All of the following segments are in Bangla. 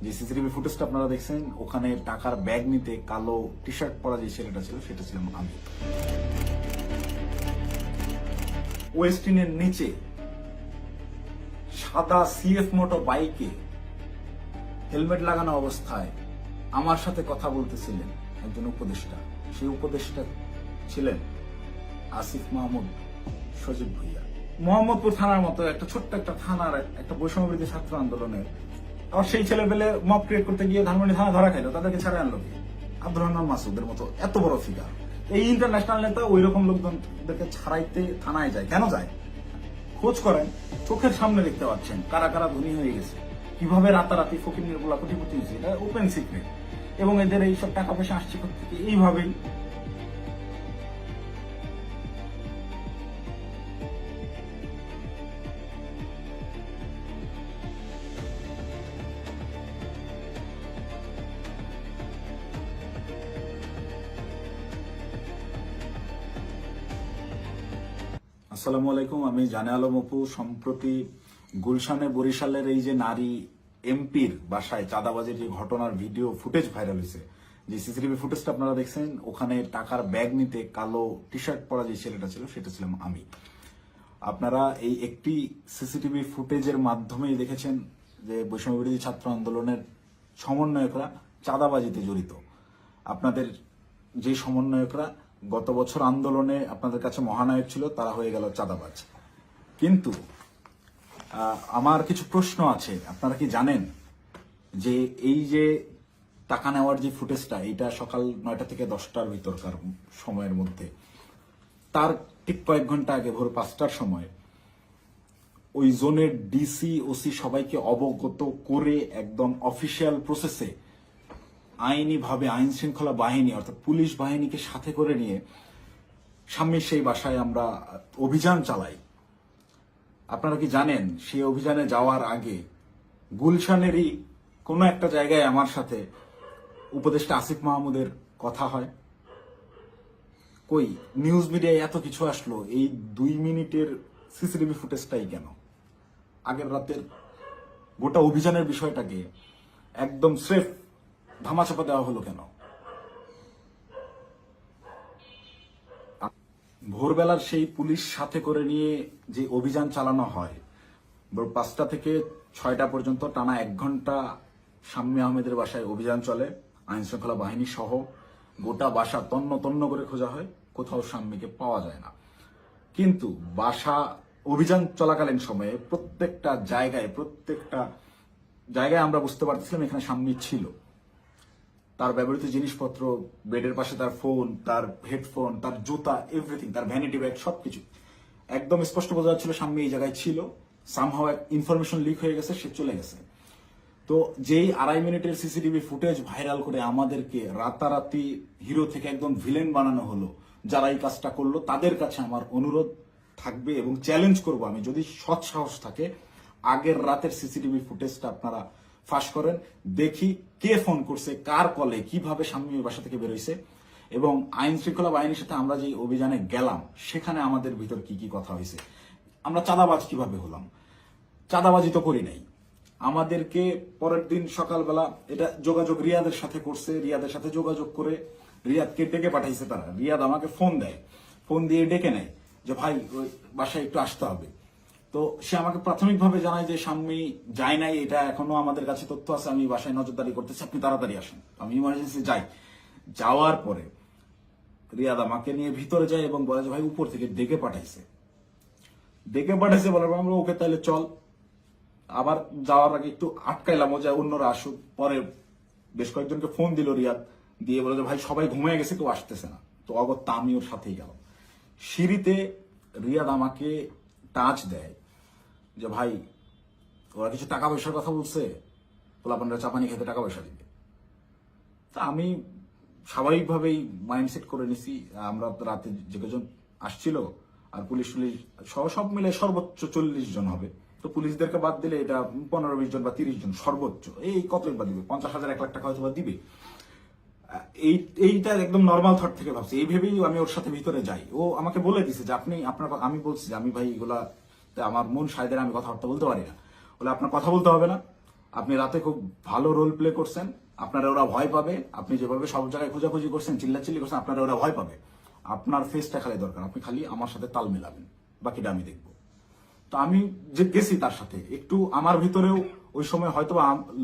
যে সিসিটিভি ফুটেজটা আপনারা দেখছেন, ওখানে টাকার ব্যাগ নিতে কালো টি শার্ট পরা যে ছেলেটা ছিল সেটা ছিলাম আমি। ওয়েস্টিনের নিচে সাদা সিএফ মোটর বাইকে হেলমেট লাগানো অবস্থায় আমার সাথে কথা বলতেছিলেন একজন উপদেষ্টা। সেই উপদেষ্টা ছিলেন আসিফ মাহমুদ সজীব ভুইয়া। মোহাম্মদপুর থানার মতো একটা ছোট্ট একটা থানার একটা বৈষম্যবিরোধী ছাত্র আন্দোলনের আবার সেই ছেলেপেলে মব ক্রিয়েট করতে গিয়ে ধানমন্ডি থানা ধরা খাইলো, তাদেরকে ছাড়া আনলো কি? আব্দুর রহমান মাসুদের মতো এত বড় ফিগার, এই ইন্টারন্যাশনাল নেতা ওই রকম লোকজনদেরকে ছাড়াইতে থানায় যায় কেন যায়? খোঁজ করেন, চোখের সামনে দেখতে পাচ্ছেন কারা কারা ধনী হয়ে গেছে, কিভাবে রাতারাতি ফকির গুলা কোটিপতি হয়েছে, এটা ওপেন সিক্রেট। এবং এদের এইসব টাকা পয়সা আসছে থেকে এইভাবেই। আসসালামু আলাইকুম, আমি জানে আলম অপু। সম্প্রতি গুলশানে বরিশালের এই যে নারী এমপির বাসায় চাঁদাবাজির যে ঘটনার ভিডিও ফুটেজ ভাইরাল হয়েছে, যে সিসিটিভি ফুটেজটা আপনারা দেখছেন, ওখানে টাকার ব্যাগ নিতে কালো টি শার্ট পরা যে ছেলেটা ছিল সেটা ছিলাম আমি। আপনারা এই একটি সিসিটিভি ফুটেজের মাধ্যমেই দেখেছেন যে বৈষম্যবিরোধী ছাত্র আন্দোলনের সমন্বয়করা চাঁদাবাজিতে জড়িত। আপনাদের যে সমন্বয়করা গত বছর আন্দোলনে আপনাদের কাছে মহানায়ক ছিল, তারা হয়ে গেল চাঁদাবাজ। কিন্তু আমার কিছু প্রশ্ন আছে। আপনারা কি জানেন যে এই যে টাকা নেওয়ার যে ফুটেজটা, এটা সকাল 9টা থেকে 10টার ভিতরকার সময়ের মধ্যে, তার ঠিক কয়েক ঘন্টা আগে ভোর 5টার সময় ওই জোনের ডিসি ওসি সবাইকে অবগত করে একদম অফিসিয়াল প্রসেসে আইনিভাবে আইন শৃঙ্খলা বাহিনী অর্থাৎ পুলিশ বাহিনীকে সাথে করে নিয়ে স্বামীর সেই বাসায় আমরা অভিযান চালাই। আপনারা কি জানেন সেই অভিযানে যাওয়ার আগে গুলশানেরই কোনো একটা জায়গায় আমার সাথে উপদেষ্টা আসিফ মাহমুদের কথা হয়? কই নিউজ মিডিয়ায় এত কিছু আসলো, এই 2 মিনিটের সিসিটিভি ফুটেজটাই কেন? আগের রাতের গোটা অভিযানের বিষয়টাকে একদম স্রেফ ধামাচাপা দেওয়া হলো কেন? ভোরবেলার সেই পুলিশ সাথে করে নিয়ে যে অভিযান চালানো হয়, ভোর 5টা থেকে 6টা পর্যন্ত টানা 1 ঘন্টা শাম্মী আহমেদের বাসায় অভিযান চলে, আইন শৃঙ্খলা বাহিনী সহ গোটা বাসা তন্ন তন্ন করে খোঁজা হয়, কোথাও শাম্মীকে পাওয়া যায় না। কিন্তু বাসা অভিযান চলাকালীন সময়ে প্রত্যেকটা জায়গায় আমরা বুঝতে পারতেছিলাম এখানে শাম্মী ছিল। তার ব্যবহৃত জিনিসপত্র, বেডের পাশে তার ফোন, তার হেডফোন, তার জুতা, এভরিথিং, তার ভ্যানিটি ব্যাগ, সবকিছু একদম স্পষ্ট বোঝা যাচ্ছিল শাম্মী এই জায়গায় ছিল। সামহাও ইনফরমেশন লিক হয়ে গেছে, সে চলে গেছে। তো যেই 2.5 মিনিটের সিসিটিভি ফুটেজ ভাইরাল করে আমাদেরকে রাতারাতি হিরো থেকে একদম ভিলেন বানানো হলো, যারা এই কাজটা করলো তাদের কাছে আমার অনুরোধ থাকবে এবং চ্যালেঞ্জ করব আমি, যদি সৎ সাহস থাকে আগের রাতের সিসিটিভি ফুটেজটা আপনারা ফাঁস করেন, দেখি কে ফোন করছে, কার কলে, কিভাবে শাম্মীর বাসা থেকে বেরোইছে, এবং আইন শৃঙ্খলা বাহিনীর সাথে আমরা যে অভিযানে গেলাম সেখানে আমাদের ভিতর কি কি কথা হয়েছে। আমরা চাঁদাবাজ কিভাবে হলাম? চাঁদাবাজি তো করি নাই। আমাদেরকে পরের দিন সকালবেলা এটা যোগাযোগ রিয়াদের সাথে করছে, রিয়াদের সাথে যোগাযোগ করে রিয়াদকে ডেকে পাঠাইছে তারা। রিয়াদ আমাকে ফোন দেয়, ফোন দিয়ে ডেকে নেয় যে ভাই ওই বাসায় একটু আসতে হবে। তো সে আমাকে প্রাথমিকভাবে জানায় যে শাম্মী যায় নাই, এটা এখনো আমাদের কাছে তথ্য আছে, আমি বাসায় নজরদারি করতেছি, আপনি তাড়াতাড়ি আসেন। আমি ইমার্জেন্সি যাই। যাওয়ার পরে রিয়াদ আমাকে নিয়ে ভিতরে যায় এবং বলে যে ভাই উপর থেকে ডেকে পাঠাইছে বলার পর আমরা ওকে তাহলে চল। আবার যাওয়ার আগে একটু আটকাইলাম যে অন্যরা আসুক। পরে বেশ কয়েকজনকে ফোন দিল রিয়াদ, দিয়ে বলে যে ভাই সবাই ঘুমিয়ে গেছে, কেউ আসতেছে না। তো অগত্যা আমি ওর সাথেই গেলাম। সিঁড়িতে রিয়াদ আমাকে টাচ দেয় যে ভাই ওরা কিছু টাকা পয়সার কথা বলছে, পোলাপানরা চাপানি খেতে টাকা পয়সা দিবে। তা আমি স্বাভাবিকভাবেই মাইন্ডসেট করে নিছি, আমরা রাতে যে কজন আসছিল আর পুলিশ সব মিলে সর্বোচ্চ 40 জন হবে। তো পুলিশদেরকে বাদ দিলে এটা 15-20 জন বা 30 জন সর্বোচ্চ। এই কতই বা দিবে, 50,000 1 লাখ টাকা হয়তো বা দিবে। এইটা একদম নর্মাল থট থেকে ভাবছি, এই ভেবেই আমি ওর সাথে ভিতরে যাই। ও আমাকে বলে দিছে যে আমি বলছি যে আমি ভাই এগুলা আমার মন সাইদের, আমি কথাবার্তা বলতে পারি না, বলে আপনার কথা বলতে হবে না, আপনি রাতে খুব ভালো রোল প্লে করছেন, আপনারা ওরা ভয় পাবে। আপনি যেভাবে সব জায়গায় খোঁজাখুঁজি করছেন, চিল্লাচিল্লি করছেন, আপনারা ওরা ভয় পাবে। আপনার ফেসটা খালি দরকার, আপনি খালি আমার সাথে তাল মেলাবেন, বাকিটা আমি দেখবো। তো আমি যে গেছি তার সাথে, একটু আমার ভিতরেও ওই সময় হয়তো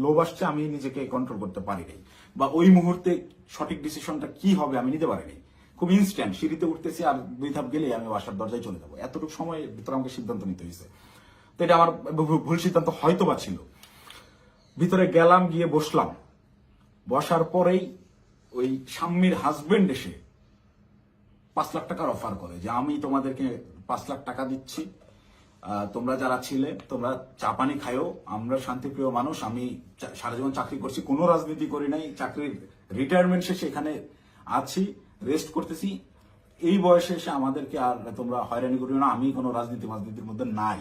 লোভ আসছে, আমি নিজেকে কন্ট্রোল করতে পারি নাই, বা ওই মুহূর্তে সঠিক ডিসিশনটা কি হবে আমি নিতে পারিনি। খুব ইনস্ট্যান্ট, সিঁড়িতে উঠতেছি আর 2 ধাপ গেলে আমি বাসার দরজায় চলে যাবো, এতটুকু সময়ের ভিতরে আমাকে সিদ্ধান্ত নিতে হয়েছে। তো এটা আমার ভুল সিদ্ধান্ত হয়তো বা ছিল। ভিতরে গেলাম, গিয়ে বসলাম। বসার পরেই ওই স্বামীর হাজবেন্ড এসে 5 লাখ টাকার অফার করে যে আমি তোমাদেরকে 5 লাখ টাকা দিচ্ছি, তোমরা যারা ছিলে তোমরা চা পানি খায়ও, আমরা শান্তিপ্রিয় মানুষ, আমি সারা জীবন চাকরি করছি, কোনো রাজনীতি করি নাই, চাকরির রিটায়ারমেন্ট শেষে এখানে আছি, রেস্ট করতেছি, এই বয়সে এসে আমাদেরকে আর তোমরা হয়রানি করিও না, আমি কোনো রাজনীতির মধ্যে নাই,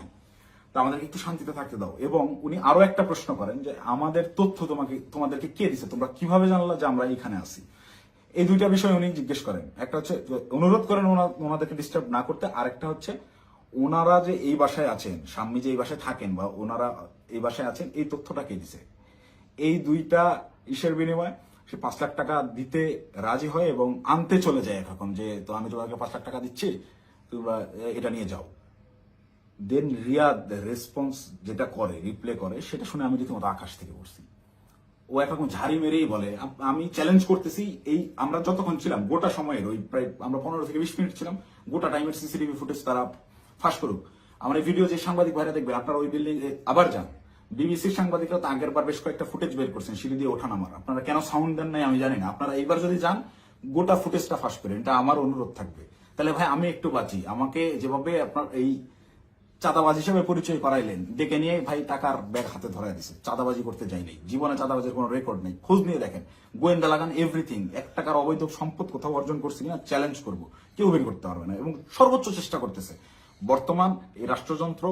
তো আমাদেরকে একটু শান্তিতে থাকতে দাও। এবং উনি আরো একটা প্রশ্ন করেন যে আমাদের তথ্য তোমাদেরকে কে দিছে, তোমরা কিভাবে জানলা যে আমরা এখানে আছি। এই দুইটা বিষয় উনি জিজ্ঞেস করেন, একটা হচ্ছে অনুরোধ করেন ওনাদেরকে ডিস্টার্ব না করতে, আরেকটা হচ্ছে ওনারা যে এই বাসায় আছেন, স্বামী যে এই বাসায় থাকেন বা ওনারা এই বাসায় আছেন, এই তথ্যটা কে দিছে। এই দুইটা ইসের বিনিময়ে সে 5 লাখ টাকা দিতে রাজি হয় এবং আনতে চলে যায় এখন, যে তো আমি তোমাকে 5 লাখ টাকা দিচ্ছি, তোমরা এটা নিয়ে যাও। দেন রিয়াদ রেসপন্স যেটা করে, রিপ্লে করে, সেটা শুনে আমি রীতিমতো আকাশ থেকে পড়ছি। ও একরকম ঝাড়ি মেরেই বলে আমি চ্যালেঞ্জ করতেছি, এই আমরা যতক্ষণ ছিলাম গোটা সময়ের ওই প্রায় আমরা 15 থেকে 20 মিনিট ছিলাম, গোটা টাইমের সিসিটিভি ফুটেজ তারা ফাঁস করুক। আমার এই ভিডিও যে সাংবাদিক ভাইরা দেখবেন, আপনারা ওই বিল্ডিং আবার যান, বিবিসির সাংবাদিকরা তো আগের বার বেশ কয়েকটা ফুটেজ বের করছেন সিঁড়ি দিয়ে ওঠা নামার, আপনারা কেন সাউন্ড দেন নাই আমি জানি না। আপনারা এইবার যদি যান গোটা ফুটেজটা ফাঁস করেন, এটা আমার অনুরোধ থাকবে। তাহলে ভাই আমি একটু বাঁচি। আমাকে যেভাবে আপনার এই চাঁদাবাজ হিসেবে পরিচয় করাইলেন, ডেকে নিয়ে ভাই টাকার ব্যাগ হাতে ধরাই দিছে, চাঁদাবাজি করতে যাইনি, জীবনে চাঁদাবাজির কোনো রেকর্ড নেই, খোঁজ নিয়ে দেখেন, গোয়েন্দা লাগান, এভরিথিং। 1 টাকার অবৈধ সম্পদ কোথাও অর্জন করছি কিনা চ্যালেঞ্জ করবো, কেউ বের করতে পারবে না। এবং সর্বোচ্চ চেষ্টা করতেছে বর্তমান এই রাষ্ট্রযন্ত্র,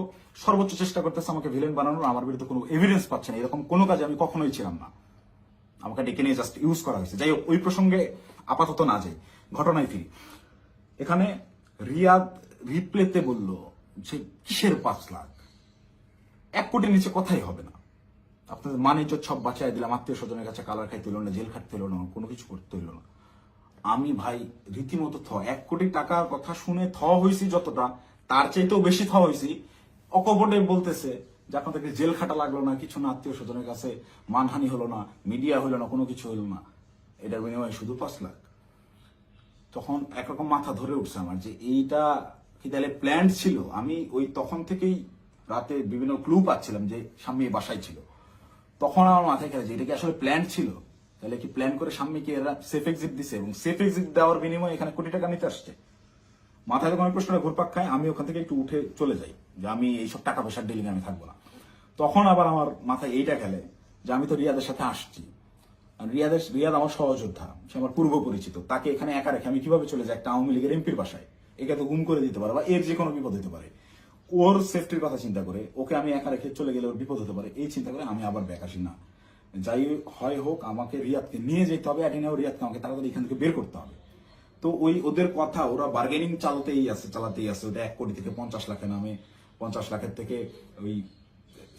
সর্বোচ্চ চেষ্টা করতেছে আমাকে ভিলেন বানানোর। আমার বিরুদ্ধে কোনো এভিডেন্স পাচ্ছে না, এরকম কোনো কাজে আমি কখনোই ছিলাম না, আমাকে ডেকে নিয়ে জাস্ট ইউজ করা হয়েছে। যাই হোক, ওই প্রসঙ্গে আপাতত না যাই, ঘটনায় ফিরি। এখানে রিয়াদ রিপ্লেতে বলল যে কিসের 5 লাখ, 1 কোটির নিচে কথাই হবে না, আপনাদের মানিজ্য সব বাঁচাই দিলাম, আত্মীয় স্বজনের কাছে কালার খাইতে হইল না, জেল খাটতে হইল না, কোনো কিছু করতে হইল না। আমি ভাই রীতিমতো 1 কোটি টাকার কথা শুনে হয়েছি যতটা, তার চাইতেও বেশি হয়েছি। অকপটে বলতেছে যে আপনাদেরকে জেল খাটা লাগলো না, কিছু না, আত্মীয় স্বজনের কাছে মানহানি হলো না, মিডিয়া হইলো না, কোনো কিছু হইল না, এটার বিনিময়ে শুধু 5 লাখ। তখন একরকম মাথা ধরে উঠছে আমার যে এইটা কি তাহলে প্ল্যান ছিল। আমি ওই তখন থেকেই রাতে বিভিন্ন ক্লু পাচ্ছিলাম যে স্বামী বাসায় ছিল, তখন আমার মাথায় খেলে যে এটা কি আসলে প্ল্যান ছিল। তাহলে কি প্ল্যান করে স্বামীকে এরা সেফ এক্সিট দিছে, এবং সেফ এক্সিট দেওয়ার বিনিময়ে এখানে কোটি টাকা নিতে আসছে। মাথায় যখন প্রশ্নটা ঘুরপাক খায়, আমি ওখান থেকে একটু উঠে চলে যাই যে আমি এইসব টাকা পয়সার ডিলিং আমি থাকবো না। তখন আবার আমার মাথায় এইটা খেলে যে আমি তো রিয়াদের সাথে আসছি, রিয়াদ আমার সহযোদ্ধা, সে আমার পূর্ব পরিচিত, তাকে এখানে একা রেখে আমি কিভাবে চলে যাই একটা আওয়ামী লীগের এমপির বাসায়, একে তো গুম করে দিতে পারে বা এর যে কোনো বিপদ হতে পারে। ওর সেফটির কথা চিন্তা করে ওকে আমি একা রেখে চলে গেলে ওর বিপদ হতে পারে, এই চিন্তা করে আমি আবার ব্যাক আসি না। যাই হয় হোক, আমাকে রিয়াদকে নিয়ে যেতে হবে, অ্যাটিনাও রিয়াদকে আমাকে তাড়াতাড়ি এখান থেকে বের করতে হবে। তো ওই ওদের কথা, ওরা বার্গেনিং চালাতেই আছে। ওটা 1 কোটি থেকে 50 লাখে নামে, 50 লাখের থেকে ওই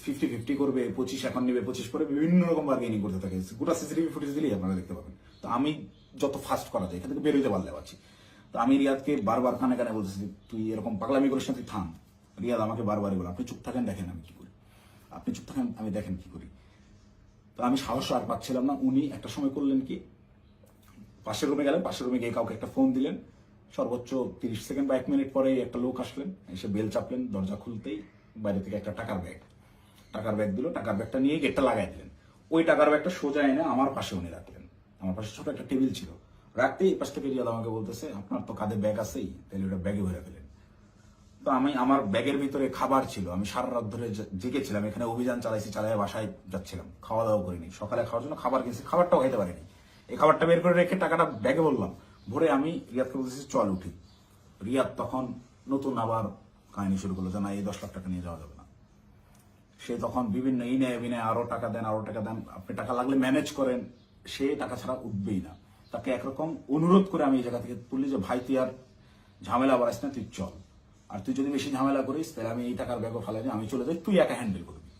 50-50 করবে, 25 এখন নেবে, 25 করে বিভিন্ন রকম বার্গেনিং করতে থাকে। গোটা সিসিটিভি ফুটেজ দিলেই আপনারা দেখতে পাবেন। তো আমি যত ফাস্ট করা যায় এখান থেকে বের হইতে পারলে পারছি। তো আমি রিয়াদকে বারবার কানে কানে বলতেছি তুই এরকম পাগলামি করিস না, তুই থাম। রিয়াদ আমাকে বারবারই বলে আপনি চুপ থাকেন, দেখেন আমি কি করি, আপনি চুপ থাকেন, আমি দেখেন কি করি। তো আমি সাহস আর পাচ্ছিলাম না। উনি একটা সময় করলেন কি, পাশের রুমে গেলেন, পাশের রুমে গিয়ে কাউকে একটা ফোন দিলেন, সর্বোচ্চ 30 সেকেন্ড বা 1 মিনিট পরে একটা লোক আসলেন, এসে বেল চাপলেন, দরজা খুলতেই বাইরে থেকে একটা টাকার ব্যাগ দিল, টাকার ব্যাগটা নিয়ে গেটটা লাগাই দিলেন। ওই টাকার ব্যাগটা সোজা এনে আমার পাশে উনি রাখলেন, আমার পাশে ছোট একটা টেবিল ছিল, রাখতেই এই পাশ থেকে রিয়াদ আমাকে বলতেছে আপনার তো কাঁধে ব্যাগ আছেই, তাহলে ওটা ব্যাগে ভরে ফেলেন। তো আমি, আমার ব্যাগের ভিতরে খাবার ছিল, আমি সারা রাত ধরে জেগেছিলাম, এখানে অভিযান চালিয়ে বাসায় যাচ্ছিলাম, খাওয়া দাওয়া করিনি, সকালে খাওয়ার জন্য খাবার কিনছি, খাবারটাও খাইতে পারিনি। এই খাবারটা বের করে রেখে টাকাটা ব্যাগে বললাম ভরে, আমি রিয়াদকে বলতেছি চল উঠি। রিয়াদ তখন নতুন আবার কাহিনী শুরু করলো যে না, এই 10 লাখ টাকা নিয়ে যাওয়া যাবে না। সে তখন বিভিন্ন ইনে বিনে আরো টাকা দেন, আপনি টাকা লাগলে ম্যানেজ করেন, সে টাকা ছাড়া উঠবেই না। তাকে একরকম অনুরোধ করে আমি এই জায়গা থেকে তুললি যে ভাই তুই আর ঝামেলা বাড়াইস না, তুই চল, আর তুই যদি বেশি ঝামেলা করিস তাহলে আমি এই টাকার ব্যাগও ফেলাই আমি চলে যাই, তুই একা হ্যান্ডেল করবি।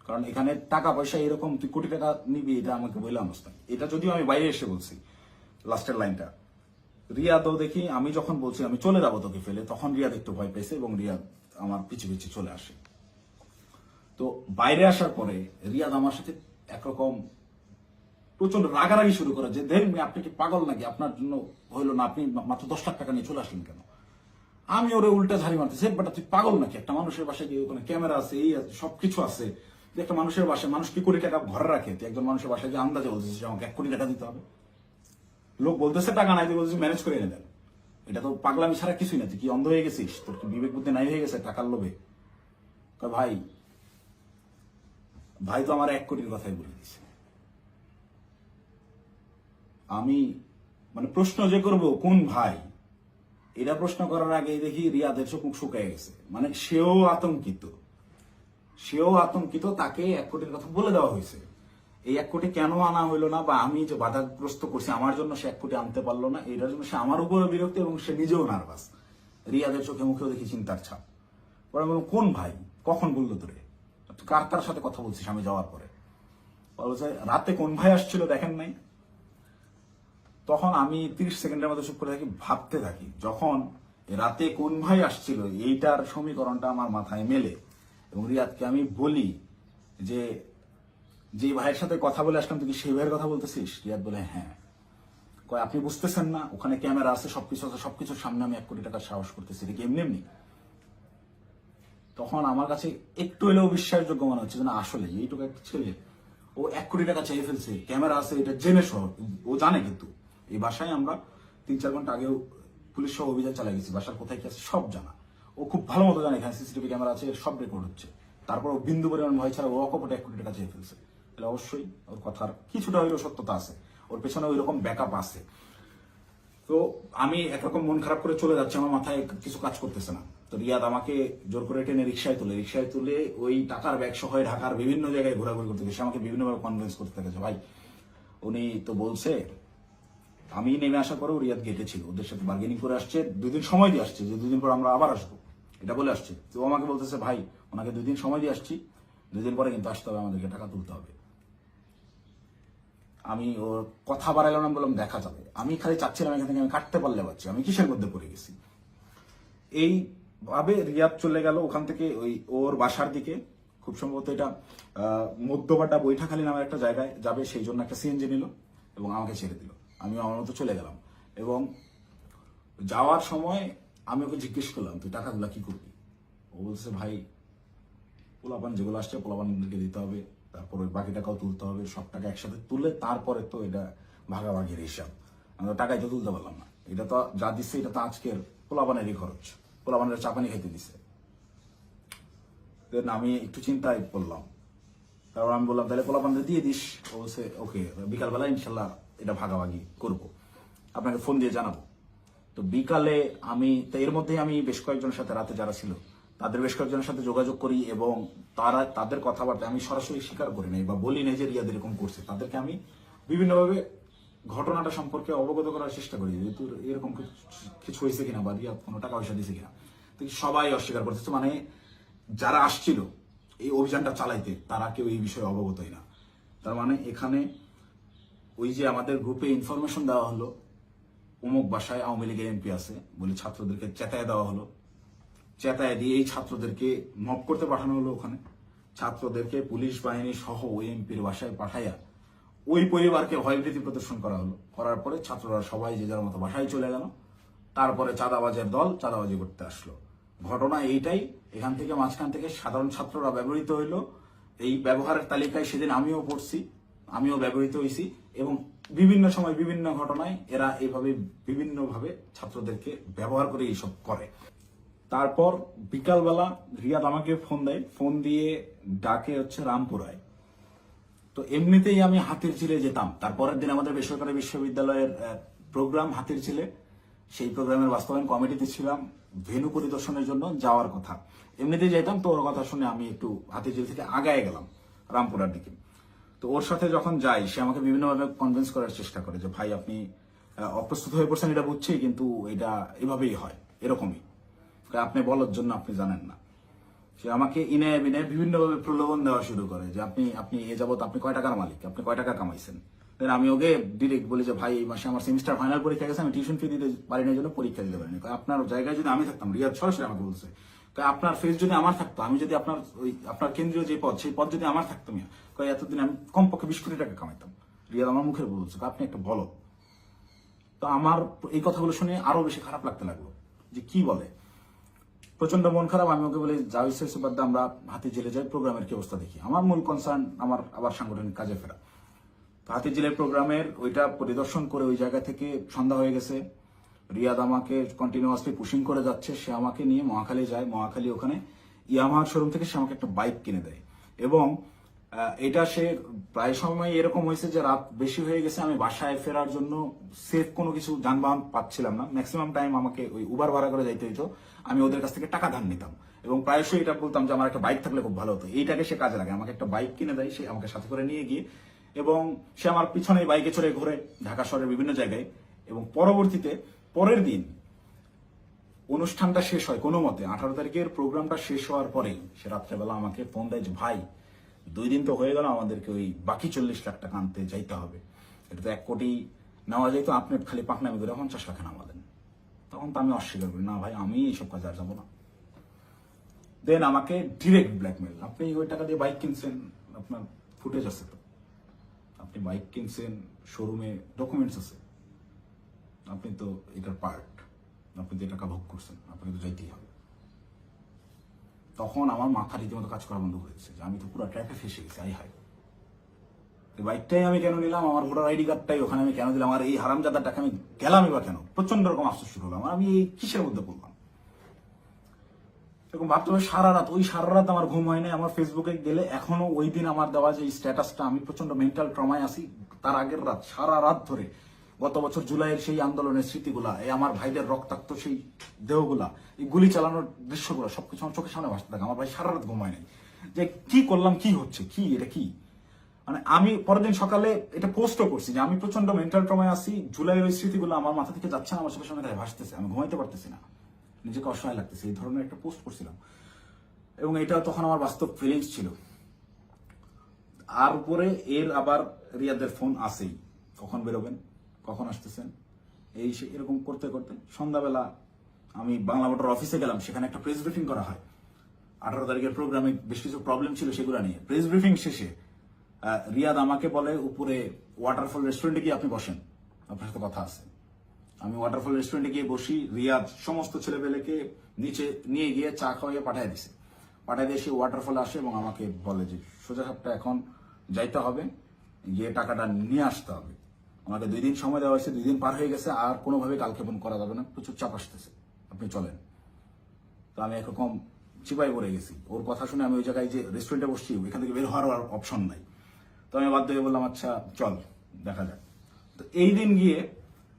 কারণ এখানে টাকা পয়সা এরকম তুই কোটি টাকা নিবি এটা আমাকে বললাম না। এটা যদিও আমি বাইরে এসে বলছি লাস্টের লাইনটা। রিয়াদও দেখি আমি যখন বলছি আমি চলে যাবো তোকে ফেলে, তখন রিয়াদ একটু ভয় পেয়েছে এবং রিয়াদ আমার পিছু পিছু চলে আসে। তো বাইরে আসার পরে রিয়াদ আমার সাথে একরকম প্রচন্ড রাগারাগি শুরু করে যে দেন আপনি কি পাগল নাকি, আপনার জন্য হইলো না, আপনি মাত্র 10 লাখ টাকা নিয়ে চলে আসলেন কেন। আমি ওরে উল্টা ঝাড়ি মারতেছি, বেটা তুই পাগল নাকি, একটা মানুষের বাসায় গিয়ে ওখানে ক্যামেরা আছে, এই আছে, সবকিছু আছে, একটা মানুষের বাসায় মানুষ কি কোটি টাকা ঘরে রাখে, তুই একজন মানুষের বাসায় গিয়ে আন্দাজে বলতেছিস আমাকে 1 কোটি টাকা দিতে হবে। লোক বলতেছে টাকা নাই, তুই বলছিস ম্যানেজ করে এনে দেন। এটা তো পাগলামি ছাড়া কিছুই না, তুই কি অন্ধ হয়ে গেছিস, তোর কি বিবেক বুদ্ধি নাই হয়ে গেছে টাকার লোভে। ভাই ভাই তো আমার 1 কোটির কথাই বলে দিছে। আমি মানে প্রশ্ন যে করব কোন ভাই, এটা প্রশ্ন করার আগে দেখি রিয়াদের চোখ মুখ শুকায় গেছে। মানে সেও আতঙ্কিত, তাকে 1 কোটির কথা বলে দেওয়া হয়েছে। এই 1 কোটি কেন আনা হইলো না, বা আমি যে বাধাগ্রস্ত করছি আমার জন্য সে 1 কোটি আনতে পারলো না, এটার জন্য সে আমার উপরে বিরক্ত এবং সে নিজেও নার্ভাস। রিয়াদের চোখে মুখেও দেখি চিন্তার ছাপ। পরে আমি বললাম কোন ভাই, কখন বললো তোরে, কার সাথে কথা বলছিস আমি যাওয়ার পরে। বলছে রাতে কোন ভাই আসছিল দেখেন নাই। তখন আমি 30 সেকেন্ডের মতো চুপ করে থাকি, ভাবতে থাকি। যখন রাতে কোন ভাই আসছিল এইটার সমীকরণটা আমার মাথায় মেলে এবং রিয়াদকে আমি বলি যে যে ভাইয়ের সাথে কথা বলে আসলাম তুই কি সেই ভাইয়ের কথা বলতেছিস। রিয়াদ বলে হ্যাঁ। কয় আপনি বুঝতেছেন না ওখানে ক্যামেরা আছে, সবকিছু আছে, সবকিছুর সামনে আমি 1 কোটি টাকার সাহস করতেছি, এটা কি এমনি এমনি। তখন আমার কাছে একটু এলেও বিশ্বাসযোগ্য মনে হচ্ছে না আসলে এইটুকু একটা ছেলে ও 1 কোটি টাকা চেয়ে ফেলছে, ক্যামেরা আছে এটা জেনে সহ ও জানে। কিন্তু এই বাসায় আমরা 3-4 ঘন্টা আগেও পুলিশ সহ অভিযান চালাই গেছি, বাসার কোথায় কি আছে সব জানা। ও খুব ভালো মতো জানে এখানে সিসিটিভি ক্যামেরা আছে, সব রেকর্ড হচ্ছে। তারপর ও বিন্দু পরিমাণ ভয় ছাড়া ও অকপটে 1 কোটি টাকা চেয়ে ফেলছে। তাহলে অবশ্যই ওর কথার কিছুটা হইলেও সত্যতা আছে, ওর পেছনে ওই রকম ব্যাকআপ আছে। তো আমি একরকম মন খারাপ করে চলে যাচ্ছি, আমার মাথায় কিছু কাজ করতেছে না। তো রিয়াদ আমাকে জোর করে টেনে রিক্সায় তুলে ওই টাকার ব্যাগ সহ ঢাকার বিভিন্ন জায়গায় ঘোরাঘুরি করতে গেছে। আমাকে বিভিন্নভাবে কনভিন্স করতে থাকেছে, ভাই উনি তো বলছে। আমি নেমে আসার পরেও রিয়াদ গেটে ছিল, ওদের সাথে বার্গেনিং করে আসছে, 2 দিন সময় দিয়ে আসছে যে 2 দিন পর আমরা আবার আসবো, এটা বলে আসছে। তো আমাকে বলতেছে ভাই ওনাকে 2 দিন সময় দিয়ে আসছি, 2 দিন পরে কিন্তু আসতে হবে, আমাদেরকে টাকা তুলতে হবে। আমি ওর কথা বাড়াইলাম না, বললাম দেখা যাবে। আমি খালি চাচ্ছিলাম এখান থেকে আমি কাটতে পারলে পারছি, আমি কিসের মধ্যে পড়ে গেছি। এইভাবে রিয়াদ চলে গেল ওখান থেকে ওই ওর বাসার দিকে। খুব সম্ভবত এটা মধ্যপাটা বৈঠাখালী নামের একটা জায়গায় যাবে, সেই জন্য একটা সিএনজি নিল এবং আমাকে ছেড়ে দিল। আমি আমার মতো চলে গেলাম এবং যাওয়ার সময় আমি ওকে জিজ্ঞেস করলাম তুই টাকাগুলা কি করবি। ও বলছে ভাই পোলাপান যেগুলো আসছে পোলাপানদেরকে দিতে হবে, তারপর ওই বাকি টাকাও তুলতে হবে, সব টাকা একসাথে তুলে তারপরে তো এটা ভাগাভাগির হিসাব। আমরা টাকাই তো তুলতে পারলাম না, এটা তো যা দিচ্ছে এটা তো আজকের পোলাপানেরই খরচ, পোলাপানের চাপানি খেতে দিছে। দেন আমি একটু চিন্তায় পড়লাম, তারপর আমি বললাম তাহলে পোলাপানদের দিয়ে দিস। ও বলছে ওকে, বিকালবেলা ইনশাল্লাহ এটা ভাগাভাগি করব, আপনাকে ফোন দিয়ে জানাবো। তো বিকালে আমি তো এর মধ্যেই আমি বেশ কয়েকজনের সাথে রাতে যারা ছিল তাদের বেশ কয়েকজনের সাথে যোগাযোগ করি এবং তাদের কথাবার্তা আমি সরাসরি স্বীকার করি নাই বা বলি নাই যে রিয়াদ এরকম করছে। তাদেরকে আমি বিভিন্নভাবে ঘটনাটা সম্পর্কে অবগত করার চেষ্টা করি যে তোর এরকম কিছু হয়েছে কিনা বা রিয়াদ কোনো টাকা পয়সা দিয়েছে কিনা। তো সবাই অস্বীকার করতেছে, মানে যারা আসছিল এই অভিযানটা চালাইতে তারা কেউ এই বিষয়ে অবগতই না। তার মানে এখানে ওই যে আমাদের গ্রুপে ইনফরমেশন দেওয়া হলো অমুক বাসায় আওয়ামী লীগের এমপি আছে বলে ছাত্রদেরকে চেতায় দেওয়া হলো, চেতায় দিয়ে এই ছাত্রদেরকে মব করতে পাঠানো হলো। ওখানে ছাত্রদেরকে পুলিশ বাহিনী সহ ওই এমপির বাসায় পাঠাইয়া ওই পরিবারকে ভয়ভীতি প্রদর্শন করা হলো। করার পরে ছাত্ররা সবাই যে যার মতো বাসায় চলে গেল। তারপরে চাঁদাবাজের দল চাঁদাবাজি করতে আসলো। ঘটনা এইটাই। এখান থেকে মাঝখান থেকে সাধারণ ছাত্ররা ব্যবহৃত হইলো। এই ব্যবহারের তালিকায় সেদিন আমিও পড়ছি, আমিও ব্যবহৃত হয়েছি এবং বিভিন্ন সময় বিভিন্ন ঘটনায় এরা এইভাবে বিভিন্নভাবে ছাত্রদেরকে ব্যবহার করে এইসব করে। তারপর বিকালবেলা রিয়াদ আমাকে ফোন দেয়, ফোন দিয়ে ডাকে হচ্ছে রামপুরায়। তো এমনিতেই আমি হাতিরঝিলে যেতাম, তারপরের দিন আমাদের বেসরকারি বিশ্ববিদ্যালয়ের প্রোগ্রাম হাতিরঝিলে, সেই প্রোগ্রামের বাস্তবায়ন কমিটিতে ছিলাম, ভেন্যু পরিদর্শনের জন্য যাওয়ার কথা। এমনিতেই যাইতাম, তো ওর কথা শুনে আমি একটু হাতিরঝিল থেকে আগায় গেলাম রামপুরার দিকে। তো ওর সাথে যখন যাই সে আমাকে বিভিন্নভাবে কনভিন্স করার চেষ্টা করে যে ভাই আপনি অপ্রস্তুত হয়ে পড়ছেন এটা বুঝছি, কিন্তু এটা এভাবেই হয়, এরকমই, আপনি বলার জন্য আপনি জানেন না। সে আমাকে ইনে বিনে বিভিন্নভাবে প্রলোভন দেওয়া শুরু করে যে আপনি আপনি এ যাবত আপনি কয় টাকার মালিক, আপনি কয় টাকা কামাইছেন। দেন আমি ওকে ডিরেক্ট বলি যে ভাই এই মাসে আমার সেমিস্টার ফাইনাল পরীক্ষা গেছে, আমি টিউশন ফি দিতে পারি না, জন্য পরীক্ষা দিতে পারিনি। আপনার জায়গায় যদি আমি থাকতাম, রিয়াদ সরাসরি আমাকে বলছে, আপনার ফেস যদি আমার থাকতো, আমি যদি আপনার ওই আপনার কেন্দ্রীয় যে পদ, সেই পদ যদি আমার থাকতো, এতদিন আমি কমপক্ষে 20 কোটি টাকা কামাইতাম। রিয়াদ আমার মুখে বলছে আপনি একটা বলো। তো আমার এই কথাগুলো শুনে আরো বেশি খারাপ লাগতে লাগলো যে কি বলে, প্রচন্ড মন খারাপ। আমি ওকে বলি যা হয়েছে বাদ, আমরা হাতি জেলে যাই, প্রোগ্রামের কি অবস্থা দেখি। আমার মূল কনসার্ন আমার আবার সাংগঠনিক কাজে ফেরা। তো হাতি জেলের প্রোগ্রামের ওইটা পরিদর্শন করে ওই জায়গা থেকে সন্ধ্যা হয়ে গেছে। রিয়াদ আমাকে কন্টিনিউয়াসলি পুশিং করে যাচ্ছে। সে আমাকে নিয়ে মহাখালী যায়, মহাখালী ওখানে ইয়ামাহার শোরুম থেকে সে আমাকে একটা বাইক কিনে দেয়। এবং এটা সে প্রায় সময় এরকম হয়েছে যে রাত বেশি হয়ে গেছে, আমি বাসায় ফেরার জন্য সেফ কোনো কিছু যানবাহন পাচ্ছিলাম না। ম্যাক্সিমাম টাইম আমাকে ওই উবার ভাড়া করে যাইতে হইতো। আমি ওদের কাছ থেকে টাকা ধার নিতাম এবং প্রায়শই এটা বলতাম যে আমার একটা বাইক থাকলে খুব ভালো হতো। এইটাকে সে কাজে লাগে, আমাকে একটা বাইক কিনে দেয় সে, আমাকে সাথে করে নিয়ে গিয়ে, এবং সে আমার পিছনে বাইকে চড়ে ঘুরে ঢাকা শহরের বিভিন্ন জায়গায়। এবং পরবর্তীতে পরের দিন অনুষ্ঠানটা শেষ হয় কোনো মতে, 18 তারিখের প্রোগ্রামটা শেষ হওয়ার পরে সে রাত্রেবেলা আমাকে ফোন দেয় যে ভাই 2 দিন তো হয়ে গেল, আমাদেরকে ওই বাকি 40 লাখ টাকা আনতে যাইতে হবে। এটা তো 1 কোটি নেওয়া যাইতো, আপনি খালি পাকনামি করে 50 লাখ নামা দেন। তখন তো আমি অস্বীকার করি, না ভাই আমি এইসব কাজে আর যাবো না। দেন আমাকে ডিরেক্ট ব্ল্যাকমেল, আপনি ওই টাকা দিয়ে বাইক কিনছেন, আপনার ফুটেজ আছে তো, আপনি বাইক কিনছেন, শোরুমে ডকুমেন্টস আছে, আপনি তো এটার পার্ট, আপনি তো টাকা ভোগ করছেন, আপনাকে তো যাইতেই হবে। তখন আমার মাথা রীতিমতো কাজ করা বন্ধ করেছে যে আমি তো পুরো ট্র্যাপে ফেসে গেছি। আই হাই, এই বাইকটাই আমি কেন নিলাম, আমার ভোটার আইডি কার্ডটাই ওখানে আমি কেন দিলাম, আর এই হারামজাদার টাকা আমি গেলামই বা কেন? প্রচন্ড রকম আফসোস শুরু হলো আমার, আমি এই কিসের মধ্যে পড়লাম এরকম ভাবতে হবে। সারা রাত আমার ঘুম হয় নাই। আমার ফেসবুকে গেলে এখনো ওই দিন আমার দেওয়া যে স্ট্যাটাসটা, আমি প্রচন্ড মেন্টাল ট্রমায় আছি। তার আগের রাত সারা রাত ধরে গত বছর জুলাইয়ের সেই আন্দোলনের স্মৃতিগুলা, এই আমার ভাইদের রক্তাক্ত সেই দেহগুলা, এই গুলি চালানোর দৃশ্যগুলো সবকিছু আমার চোখের সামনে ভাসতে থাকে। আমার ভাই সারা রাত ঘুমায় নাই যে কি করলাম, কি হচ্ছে, কি এটা কি। মানে আমি পরের দিন সকালে এটা পোস্টও করছি যে আমি প্রচন্ড মেন্টাল ট্রমায় আছি, জুলাইয়ের ওই স্মৃতিগুলো আমার মাথা থেকে যাচ্ছে না, আমার চোখের সামনে ভাসতেছে, আমি ঘুমাইতে পারতেছি না, নিজেকে অসহায় লাগতেছে, এই ধরনের একটা পোস্ট করছিলাম। এবং এটা তখন আমার বাস্তব ফিলিংস ছিল। আর উপরে এর আবার রিয়াদের ফোন আসেই, কখন বেরোবেন, কখন আসতেছেন, এই এরকম করতে করতে সন্ধ্যাবেলা আমি বাংলা মোটর অফিসে গেলাম। সেখানে একটা প্রেস ব্রিফিং করা হয় 18 তারিখের প্রোগ্রামে, বেশ কিছু প্রবলেম ছিল সেগুলো নিয়ে। প্রেস ব্রিফিং শেষে রিয়াদ আমাকে বলে উপরে ওয়াটারফল রেস্টুরেন্টে গিয়ে আপনি বসেন, আপনার সাথে কথা আছে। আমি ওয়াটারফল রেস্টুরেন্টে গিয়ে বসি। রিয়াদ সমস্ত ছেলেপেলেকে নিচে নিয়ে গিয়ে চা খাওয়াইয়ে পাঠিয়ে দিছে। পাঠিয়ে দিয়ে সে ওয়াটারফলে আসে এবং আমাকে বলে যে সোজা সাপটা এখন যাইতে হবে, গিয়ে টাকাটা নিয়ে আসতে হবে। আমাকে 2 দিন সময় দেওয়া হয়েছে, 2 দিন পার হয়ে গেছে, আর কোনোভাবে কালক্ষেপণ করা যাবে না, প্রচুর চাপ আসতেছে, আপনি চলেন। তো আমি একরকম চিপাই পড়ে গেছি। ওর কথা শুনে আমি ওই জায়গায় যে রেস্টুরেন্টে বসছি, ওইখান থেকে বের হওয়ার অপশন নাই। তো আমি বাধ্য হয়ে বললাম আচ্ছা চল দেখা যাক। তো এই দিন গিয়ে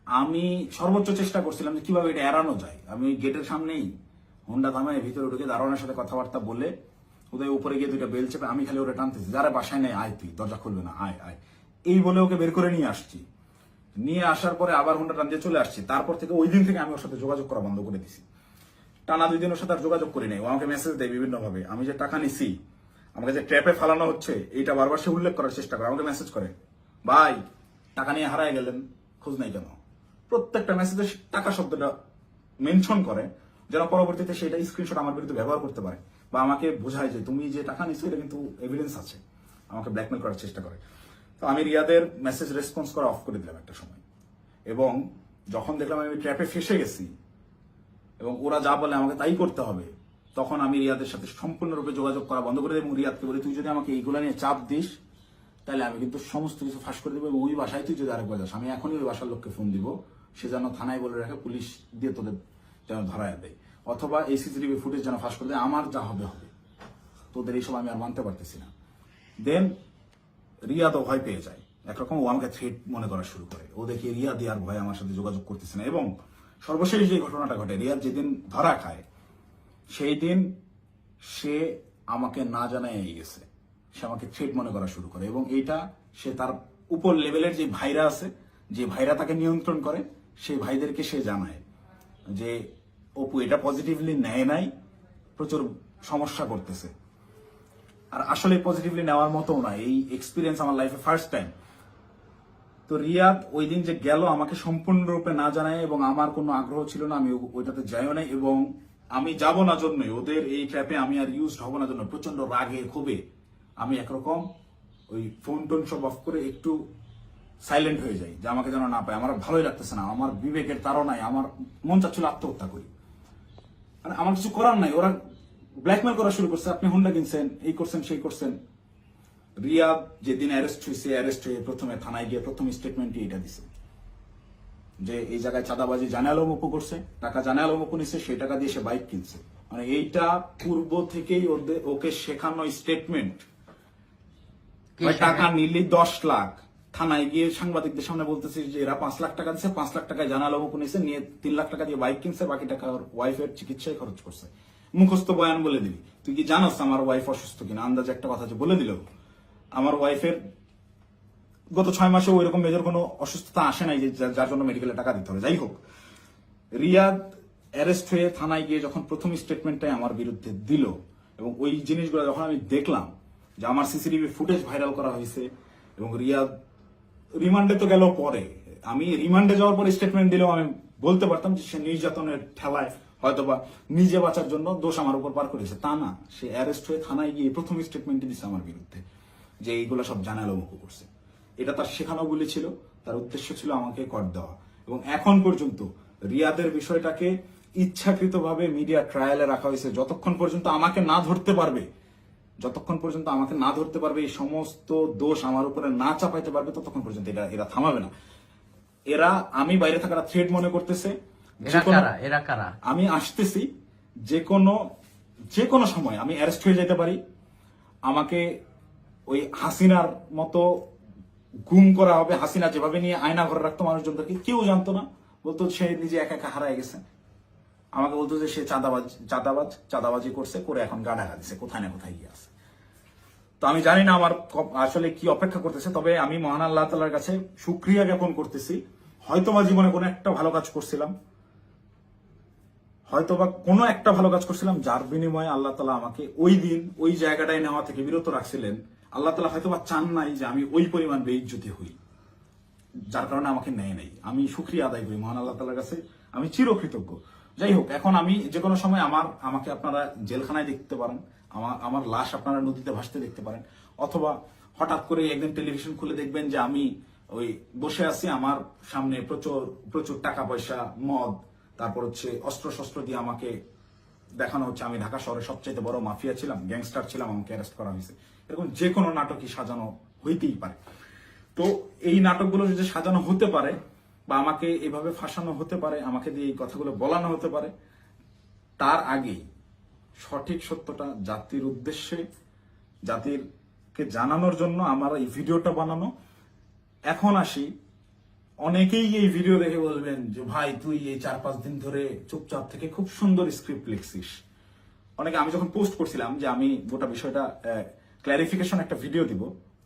আমি সর্বোচ্চ চেষ্টা করছিলাম যে কিভাবে এটা এড়ানো যায়। আমি গেটের সামনেই হোন্ডা থামায় ভিতরে ঢুকে দারোয়ানের সাথে কথাবার্তা বলে ওদের উপরে গিয়ে 2টা বেল চেপে আমি খালি ওরা টানতেছি, যারা বাসায় নেই আয়, তুই দরজা খুলবে না, আয় আয়, এই বলে ওকে বের করে নিয়ে আসছি। নিয়ে আসার পরে আবার হোন্ডা টান দিয়ে চলে আসছি। তারপর থেকে ওই দিন থেকে আমি ওর সাথে যোগাযোগ করা বন্ধ করে দিছি। টানা 2 দিন ওর সাথে আর যোগাযোগ করি নাই। ও আমাকে মেসেজ দেয় বিভিন্ন ভাবে, আমি যে টাকা নিছি, আমাকে যে ট্র্যাপে ফালানো হচ্ছে, এইটা বারবার সে উল্লেখ করার চেষ্টা করে। আমাকে মেসেজ করে, ভাই টাকা নিয়ে হারায় গেলেন, খোঁজ নাই কেন? প্রত্যেকটা মেসেজে টাকা শব্দটা মেনশন করে, যেন পরবর্তীতে সেটা স্ক্রিনশট আমার বিরুদ্ধে ব্যবহার করতে পারে, বা আমাকে বোঝায় যে তুমি যে টাকা নিচ্ছ এটা কিন্তু এভিডেন্স আছে। আমাকে ব্ল্যাকমেল করার চেষ্টা করে। তো আমি রিয়াদের মেসেজ রেসপন্স করা অফ করে দিলাম একটা সময়। এবং যখন দেখলাম আমি ট্র্যাপে ফেসে গেছি এবং ওরা যা বলে আমাকে তাই করতে হবে, তখন আমি রিয়াদের সাথে সম্পূর্ণরূপে যোগাযোগ করা বন্ধ করে দিই এবং রিয়াদকে বলি তুই যদি আমাকে এইগুলা নিয়ে চাপ দিস তাহলে আমি কিন্তু সমস্ত কিছু ফাঁস করে দেবো, এবং ওই বাসায় তুই যদি আরেকবার যাস, আমি এখনই ওই বাসার লোককে ফোন দিব, সে যেন থানায় বলে রাখে, পুলিশ দিয়ে তোদের যেন ধরায় দেয়, অথবা এই সিসিটিভি ফুটেজ যেন ফাঁস করে দেয়, আমার যা হবে হবে, তোদের এইসব আমি আর মানতে পারতেছি না। দেন রিয়াদও ভয় পেয়ে যায়, একরকম ও আমাকে থ্রেট মনে করা শুরু করে। ও দেখে রিয়াদ আর ভয় আমার সাথে যোগাযোগ করতেছে না। এবং সর্বশেষ যে ঘটনাটা ঘটে, রিয়াদ যেদিন ধরা খায় সেই দিন সে আমাকে না জানায় গেছে, সে আমাকে থ্রেট মনে করা শুরু করে। এবং এইটা সে তার উপর লেভেলের যে ভাইরা আছে, যে ভাইরা তাকে নিয়ন্ত্রণ করে, সেই ভাইদেরকে সে জানায় যে অপু এটা পজিটিভলি নেয় নাই, প্রচুর সমস্যা করতেছে। আর আসলে পজিটিভলি নেওয়ার মতো না, এই এক্সপিরিয়েন্স আমার লাইফে ফার্স্ট টাইম। তো রিয়াদ ওই দিন যে গেল আমাকে সম্পূর্ণরূপে না জানায়, এবং আমার কোনো আগ্রহ ছিল না, আমি ওইটাতে যাইও নাই, এবং আমি যাব না জন্যই, ওদের এই ট্র্যাপে আমি আর ইউজ হব না জন্য প্রচন্ড রাগে ক্ষোভে আমি একরকম ওই ফোন টোন সব অফ করে একটু সাইলেন্ট হয়ে যাই, যে আমাকে যেন না পায়। আমার ভালোই লাগতেছে না, আমার বিবেকের তাড়নায় আমার মন চাচ্ছিল আত্মহত্যা করি। মানে আমার কিছু করার নাই, ওরা ব্ল্যাকমেল করা শুরু করছে, আপনি হুন্ডা কিনছেন, এই করছেন সেই করছেন। রিয়াদ যেদিন অ্যারেস্ট হয়ে প্রথমে থানায় গিয়ে প্রথম স্টেটমেন্টই এটা দিছে যে এই জায়গায় চাঁদাবাজি জানে আলম অপু করছে, টাকা জানে আলম অপু নিচ্ছে, সেই টাকা দিয়ে সে বাইক কিনছে। মানে এইটা পূর্ব থেকেই ওকে শেখানো স্টেটমেন্ট। টাকা নিলি 10 লাখ, থানায় গিয়ে সাংবাদিকদের সামনে বলতেছি যে এরা 5 লাখ টাকা দিচ্ছে, 5 লাখ টাকায় জানা আলম অপু নিচ্ছে, নিয়ে 3 লাখ টাকা দিয়ে বাইক কিনছে, বাকি টাকা ওর ওয়াইফের চিকিৎসায় খরচ করছে। মুখস্থ বয়ান বলে দিবি, তুই কি জানোস আমার ওয়াইফ অসুস্থ কিনা? আন্দাজে একটা কথা যে বলে দিল, আমার ওয়াইফের গত 6 মাসে ওই রকম মেজর কোনো অসুস্থতা আসে নাই যে যার জন্য মেডিকেলে টাকা দিতে হবে। যাই হোক, রিয়াদ অ্যারেস্ট হয়ে থানায় গিয়ে যখন প্রথম স্টেটমেন্টটাই আমার বিরুদ্ধে দিল, এবং ওই জিনিসগুলো যখন আমি দেখলাম যে আমার সিসিটিভি ফুটেজ ভাইরাল করা হয়েছে, এবং রিয়াদ রিমান্ডে তো গেল পরে, আমি রিমান্ডে যাওয়ার পরে স্টেটমেন্ট দিলেও আমি বলতে পারতাম যে সে নির্যাতনের ঠেলায় হয়তোবা নিজে বাঁচার জন্য দোষ আমার উপর পার করেছে। তা না, সে অ্যারেস্ট হয়ে থানায় গিয়ে প্রথম স্টেটমেন্ট দিচ্ছে আমার বিরুদ্ধে যে এইগুলো সব জানালো মুখ করছে। এটা তার শেখানো বলে ছিল, তার উদ্দেশ্য ছিল আমাকে কর দেওয়া। এবং এখন পর্যন্ত রিয়াদের বিষয়টাকে ইচ্ছাকৃতভাবে মিডিয়া ট্রায়ালে রাখা হয়েছে, যতক্ষণ পর্যন্ত আমাকে না ধরতে পারবে, এই সমস্ত দোষ আমার উপরে না চাপাইতে পারবে, ততক্ষণ পর্যন্ত এরা থামাবে না। এরা আমি বাইরে থাকার থ্রেড মনে করতেছে। আমি আসতেছি, যে কোনো সময় আমি অ্যারেস্ট হয়ে যেতে পারি, আমাকে ওই হাসিনার মতো গুম করা হবে। হাসিনা যেভাবে নিয়ে আয়না ঘরে রাখতো মানুষজনদেরকে, কেউ জানতো না, বলতো সে নিজে একা একা হারায় গেছে। আমাকে বলতো যে সে চাঁদাবাজি করছে, করে এখন গা ঢাকা দিছে, কোথায় না কোথায় গিয়ে আছে। তো আমি জানি না আমার আসলে কি অপেক্ষা করতেছে, তবে আমি মহান আল্লাহ তাআলার কাছে শুকরিয়া জ্ঞাপন করতেছি। হয়তোবা জীবনে কোনো একটা ভালো কাজ করছিলাম, যার বিনিময়ে আল্লাহ তাআলা আমাকে ওই দিন ওই জায়গাটায় নেওয়া থেকে বিরত রাখছিলেন। আল্লাহ তাআলা হয়তোবা চান নাই যে আমি ওই পরিমাণ বেইজ্জতি হই, যার কারণে আমাকে নেয় নাই। আমি শুকরিয়া আদায় করি মহান আল্লাহ তাআলার কাছে, আমি চিরকৃতজ্ঞ। যাই হোক, এখন আমি যে কোনো সময় আমাকে আপনারা জেলখানায় দেখতে পারেন, আমার লাশ আপনারা নদীতে ভাসতে দেখতে পারেন, অথবা হঠাৎ করে একদিন টেলিভিশন খুলে দেখবেন যে আমি ওই বসে আছি, আমার সামনে প্রচুর টাকা পয়সা, মদ, তারপর হচ্ছে অস্ত্র দিয়ে আমাকে দেখানো হচ্ছে আমি ঢাকা শহরের সবচেয়ে বড় মাফিয়া ছিলাম, গ্যাংস্টার ছিলাম, আমাকে অ্যারেস্ট করা হয়েছে। এরকম যে কোনো নাটকই সাজানো হইতেই পারে। তো এই নাটকগুলো যদি সাজানো হতে পারে, বা আমাকে এভাবে ফাঁসানো হতে পারে, আমাকে দিয়ে এই কথাগুলো বলানো হতে পারে, তার আগেই সঠিক সত্যটা জাতির উদ্দেশ্যে, জাতিরকে জানানোর জন্য আমার এই ভিডিওটা বানানো। এখন আসি, অনেকেই এই ভিডিও দেখে বলবেন যে ভাই তুই এই 4-5 দিন ধরে চুপচাপ থেকে খুব সুন্দর স্ক্রিপ্ট লিখছিস। অনেকে, আমি যখন পোস্ট করছিলাম যে আমি গোটা বিষয়টা ক্ল্যারিফিকেশন একটা ভিডিও দিব,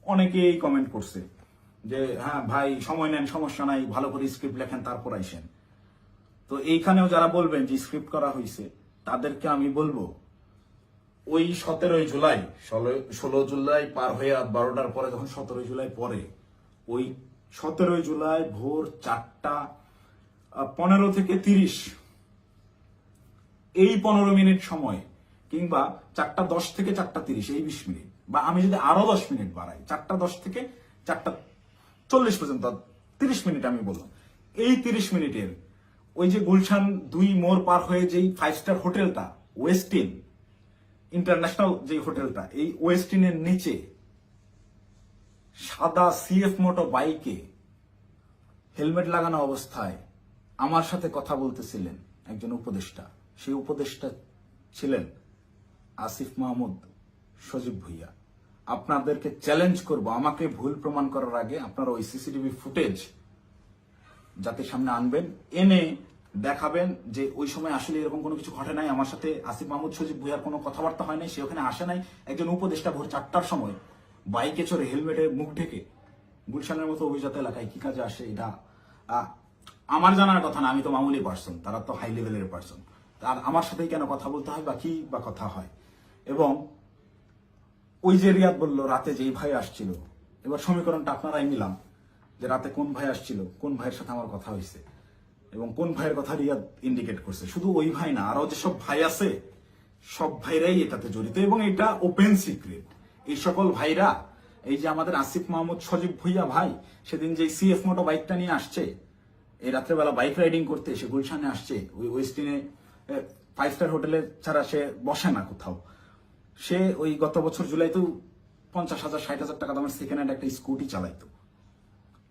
অনেকেই কমেন্ট করছে যে হ্যাঁ ভাই সময় নেন, সমস্যা নাই, ভালো করে স্ক্রিপ্ট লেখেন তারপর আইসেন। তো এইখানেও যারা বলবেন যে স্ক্রিপ্ট করা হয়েছে, তাদেরকে আমি বলবো ওই 17 জুলাই 16 জুলাই পার হয়ে রাত 12টার পরে, যখন 17 জুলাই পরে, ওই 17 জুলাই ভোর 4:15 থেকে 30 এই 15 মিনিট সময়, কিংবা 4:10 থেকে 4:30 এই 20 মিনিট, বা আমি যদি আরো 10 মিনিট বাড়াই, 4:10 থেকে 4:40 পর্যন্ত 30 মিনিট আমি বললাম, এই 30 মিনিটের ওই যে গুলশান 2 মোড় পার হয়ে যেই 5 স্টার হোটেলটা, ওয়েস্টিন ইন্টারন্যাশনাল যে হোটেলটা, এই ওয়েস্টিনের নিচে সাদা সিএফ মোটো বাইকে হেলমেট লাগানো অবস্থায় আমার সাথে কথা বলতেছিলেন একজন উপদেষ্টা। সেই উপদেষ্টা ছিলেন আসিফ মাহমুদ সজীব ভুইয়া। আপনাদেরকে চ্যালেঞ্জ করব, আমাকে ভুল প্রমাণ করার আগে আপনারা ওই সিসিটিভি ফুটেজ জাতির সামনে আনবেন, এনে দেখাবেন যে ওই সময় আসলে এরকম কোনো কিছু ঘটে নাই। আমার সাথে আসিফ মাহমুদ সজীব ভুইয়ার কোনো কথাবার্তা হয় নাই, সে ওখানে আসে নাই। একজন উপদেষ্টা ভোর 4টার সময় বাইকে চড়ে হেলমেটে মুখ ঢেকে গুলশানের মতো অভিজাত এলাকায় কি কাজে আসে, এটা আমার জানার কথা না। আমি তো মামুলি পার্সন, তারা তো হাই লেভেলের পার্সন। আর আমার সাথেই কেন কথা বলতে হয় বা কি বা কথা হয়। এবং ওই যে রিয়াদ বললো রাতে যেই ভাই আসছিল, এবার সমীকরণটা আপনারাই মিলাম যে রাতে কোন ভাই আসছিল, কোন ভাইয়ের সাথে আমার কথা হয়েছে এবং কোন ভাইয়ের কথা রিয়াদ ইন্ডিকেট করছে। শুধু ওই ভাই না, আরো যেসব ভাই আছে সব ভাইরাই এটাতে জড়িত এবং এটা ওপেন সিক্রেট। এই সকল ভাইরা, এই যে আমাদের আসিফ মাহমুদ সজীব ভুইয়া ভাই সেদিন যে সিএফ মোটো বাইকটা নিয়ে আসছে, এই রাত্রেবেলা বাইক রাইডিং করতে সে গুলশানে আসছে, ওই ওয়েস্টিনে 5 স্টার হোটেলে ছাড়া সে বসে না কোথাও। সে ওই গত বছর জুলাইতেও 50,000 60,000 টাকা দামের সেকেন্ড হ্যান্ড একটা স্কুটি চালাইতো,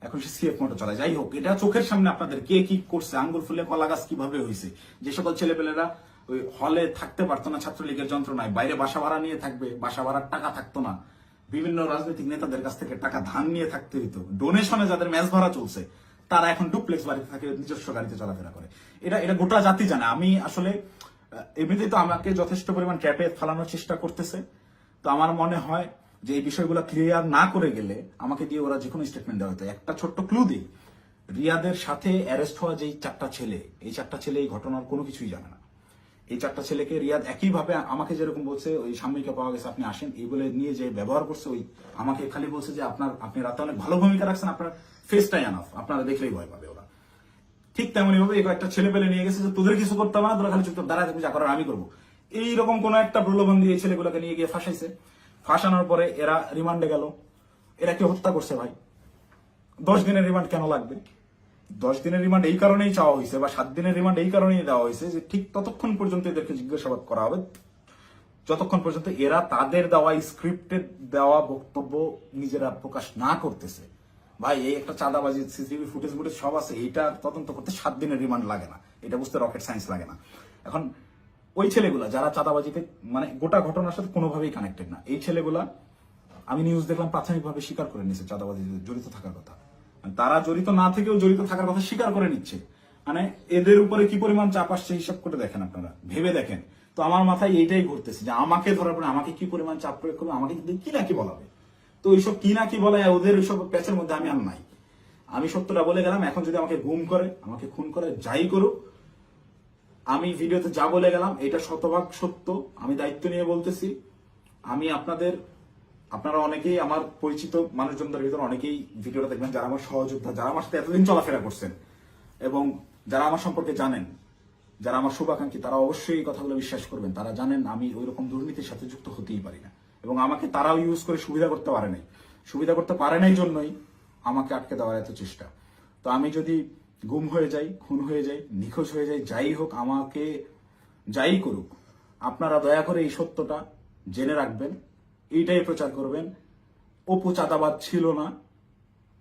এখন সে সিএফ মোটো চালায়। যাই হোক, এটা চোখের সামনে আপনাদের কে কি করছে, আঙ্গুল ফুলে কলা গাছ কিভাবে হয়েছে, যে সকল ছেলেপেলেরা ওই হলে থাকতে পারতো না ছাত্রলীগের যন্ত্রণায়, বাইরে বাসা ভাড়া নিয়ে থাকবে, বাসা ভাড়ার টাকা থাকতো না, বিভিন্ন রাজনৈতিক নেতাদের কাছ থেকে টাকা ধান নিয়ে থাকতে হইতো, ডোনেশনে যাদের ম্যাচ ভাড়া চলছে তারা এখন ডুপ্লেক্স বাড়িতে থাকে, নিজস্ব গাড়িতে চলাফেরা করে। এটা গোটা জাতি জানে। আমি আসলে এমনিতেই তো আমাকে যথেষ্ট পরিমাণ ট্র্যাপে ফেলানোর চেষ্টা করতেছে, তো আমার মনে হয় যে এই বিষয়গুলো ক্লিয়ার না করে গেলে আমাকে দিয়ে ওরা যে কোনো স্টেটমেন্ট দেওয়া হতো। একটা ছোট্ট ক্লু দিই, রিয়াদের সাথে অ্যারেস্ট হওয়া যেই 4টা ছেলে, এই 4টা ছেলে এই ঘটনার কোনো কিছুই জানে না। এই 4টা ছেলেকে রিয়াদ একইভাবে আমাকে যেরকম বলছে ওই সাময়িকা পাওয়া গেছে আপনি আসেন এই বলে নিয়ে যে ব্যবহার করছে, ওই আমাকে খালি বলছে যে আপনি রাতে অনেক ভালো ভূমিকা রাখছেন, আপনার ফেসটাই আনাফ, আপনারা দেখলেই ভয় পাবে ওরা। ঠিক তেমনি ভাবে এই কয়েকটা ছেলে পেলে নিয়ে গেছে যে তোদের কিছু করতে হবে না, তোরা খালি চুপচাপ দাঁড়ায় থাকবি, যা করার আমি করবো। এইরকম কোন একটা প্রলোভন দিয়ে এই ছেলেগুলোকে নিয়ে গিয়ে ফাঁসাইছে। ফাঁসানোর পরে এরা রিমান্ডে গেল। এরা কি হত্যা করছে ভাই? 10 দিনের রিমান্ড কেন লাগবে? 10 দিনের রিমান্ড এই কারণেই চাওয়া হয়েছে বা 7 দিনের রিমান্ড এই কারণেই দেওয়া হয়েছে যে ঠিক ততক্ষণ পর্যন্ত এদেরকে জিজ্ঞাসাবাদ করা হবে যতক্ষণ পর্যন্ত এরা তাদের দেওয়া স্ক্রিপ্টেড দেওয়া বক্তব্য নিজেরা প্রকাশ না করতেছে। ভাই এই একটা চাঁদাবাজি সিসিটিভি ফুটেজ ফুটেজ সব আছে, এটা তদন্ত করতে 7 দিনের রিমান্ড লাগে না, এটা বুঝতে রকেট সায়েন্স লাগে না। এখন ওই ছেলেগুলা যারা চাঁদাবাজিতে মানে গোটা ঘটনার সাথে কোনোভাবেই কানেক্টেড না, এই ছেলেগুলা আমি নিউজ দেখলাম প্রাথমিকভাবে স্বীকার করে নিচ্ছে চাঁদাবাজিতে জড়িত থাকার কথা। তারা জড়িত না থেকেও জড়িত থাকার কথা স্বীকার করে নিচ্ছে। মানে এদের উপরে কি পরিমাণ চাপ আসছে হিসাব করে দেখেন, আপনারা ভেবে দেখেন। তো আমার মাথায় এইটাই ঘুরতেছে যে আমাকে ধরার পরে আমাকে কি পরিমাণ চাপ প্রয়োগ করবে, আমাকে কি না কি বলাবে। তো এইসব কি না কি বলে ওদের ওইসব প্যাচের মধ্যে আমি আর নাই। আমি সত্যটা বলে গেলাম, এখন যদি আমাকে গুম করে, আমাকে খুন করে, যাই করুক, আমি ভিডিওতে যা বলে গেলাম এটা শতভাগ সত্য, আমি দায়িত্ব নিয়ে বলতেছি। আমি আপনারা অনেকেই আমার পরিচিত মানুষজনদের ভিতরে অনেকেই ভিডিওটা দেখবেন যারা আমার সহযোদ্ধা, যারা আমার সাথে এতদিন চলাফেরা করছেন এবং যারা আমার সম্পর্কে জানেন, যারা আমার শুভাকাঙ্ক্ষী, তারা অবশ্যই এই কথাগুলো বিশ্বাস করবেন। তারা জানেন আমি ওই রকম দুর্নীতির সাথে যুক্ত হতেই পারি না এবং আমাকে তারাও ইউজ করে সুবিধা করতে পারে নাই। সুবিধা করতে পারে নাই জন্যই আমাকে আটকে দেওয়ার এত চেষ্টা। তো আমি যদি গুম হয়ে যাই, খুন হয়ে যাই, নিখোঁজ হয়ে যাই, যাই হোক, আমাকে যাই করুক, আপনারা দয়া করে এই সত্যটা জেনে রাখবেন, এইটাই প্রচার করবেন। অপু চাঁদাবাজ ছিল না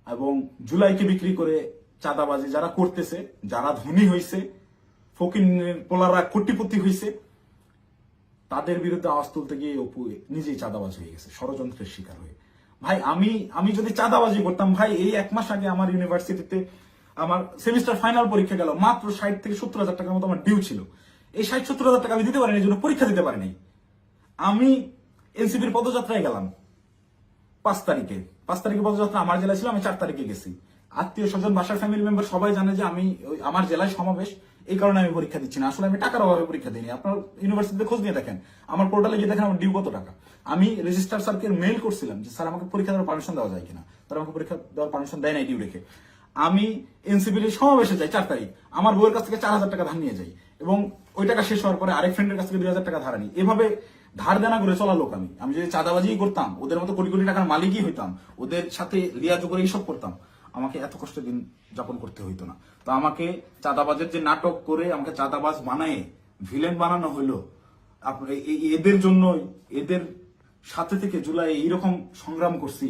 এবং জুলাইকে বিক্রি করে চাঁদাবাজি যারা করতেছে, যারা ধনী হয়েছে, ফকিরের পোলারা কোটিপতি হয়েছে, তাদের বিরুদ্ধে আওয়াজ তুলতে গিয়ে অপু নিজেই চাঁদাবাজ হয়ে গেছে, ষড়যন্ত্রের শিকার হয়ে। ভাই আমি যদি চাঁদাবাজি করতাম, ভাই এই 1 মাস আগে আমার ইউনিভার্সিটিতে আমার সেমিস্টার ফাইনাল পরীক্ষা গেল, মাত্র 60 থেকে 70,000 টাকার মতো আমার ডিউ ছিল। এই 60-70,000 টাকা আমি দিতে পারিনি, এই জন্য পরীক্ষা দিতে পারিনি। আমি এনসিপির পদযাত্রায় গেলাম 5 তারিখে। 5 তারিখে পদযাত্রা আমার জেলায় ছিল, আমি 4 তারিখে গেছি। আত্মীয় স্বজন, বাসার ফ্যামিলি মেম্বার সবাই জানে যে আমি আমার জেলায় সমাবেশ, এই কারণে আমি পরীক্ষা দিচ্ছি না। আসলে আমি টাকার অভাবে পরীক্ষা দিইনি। আপনার ইউনিভার্সিটিতে খোঁজ নিয়ে দেখেন, আমার পোর্টালে গিয়ে দেখেন আমার ডিউ কত টাকা। আমি রেজিস্ট্রার স্যারকে মেইল করছিলাম যে স্যার আমাকে পরীক্ষা দেওয়ার পারমিশন দেওয়া যায় কিনা, তারা আমাকে পরীক্ষা দেওয়ার পারমিশন দেয় নাই ডিউ রেখে। আমি এনসিপির সমাবেশে যাই 4 তারিখ, আমার বউয়ের কাছ থেকে 4,000 টাকা ধার নিয়ে যাই এবং ওই টাকা শেষ হওয়ার পরে আরেক ফ্রেন্ডের কাছ থেকে 2,000 টাকা ধার আনি। এভাবে ধার দেনা করে চলা লোক আমি যদি চাঁদাবাজি করতাম, ওদের মতো কোটি কোটি টাকার মালিকই হইতাম, ওদের সাথে লিয়াজো করে এইসব করতাম, আমাকে এত কষ্ট দিন যাপন করতে হইতো না। তো আমাকে চাঁদাবাজের যে নাটক করে আমাকে চাঁদাবাজ বানায় ভিলেন বানানো হইলো, এদের জন্যই, এদের সাথে থেকে জুলাই এইরকম সংগ্রাম করছি,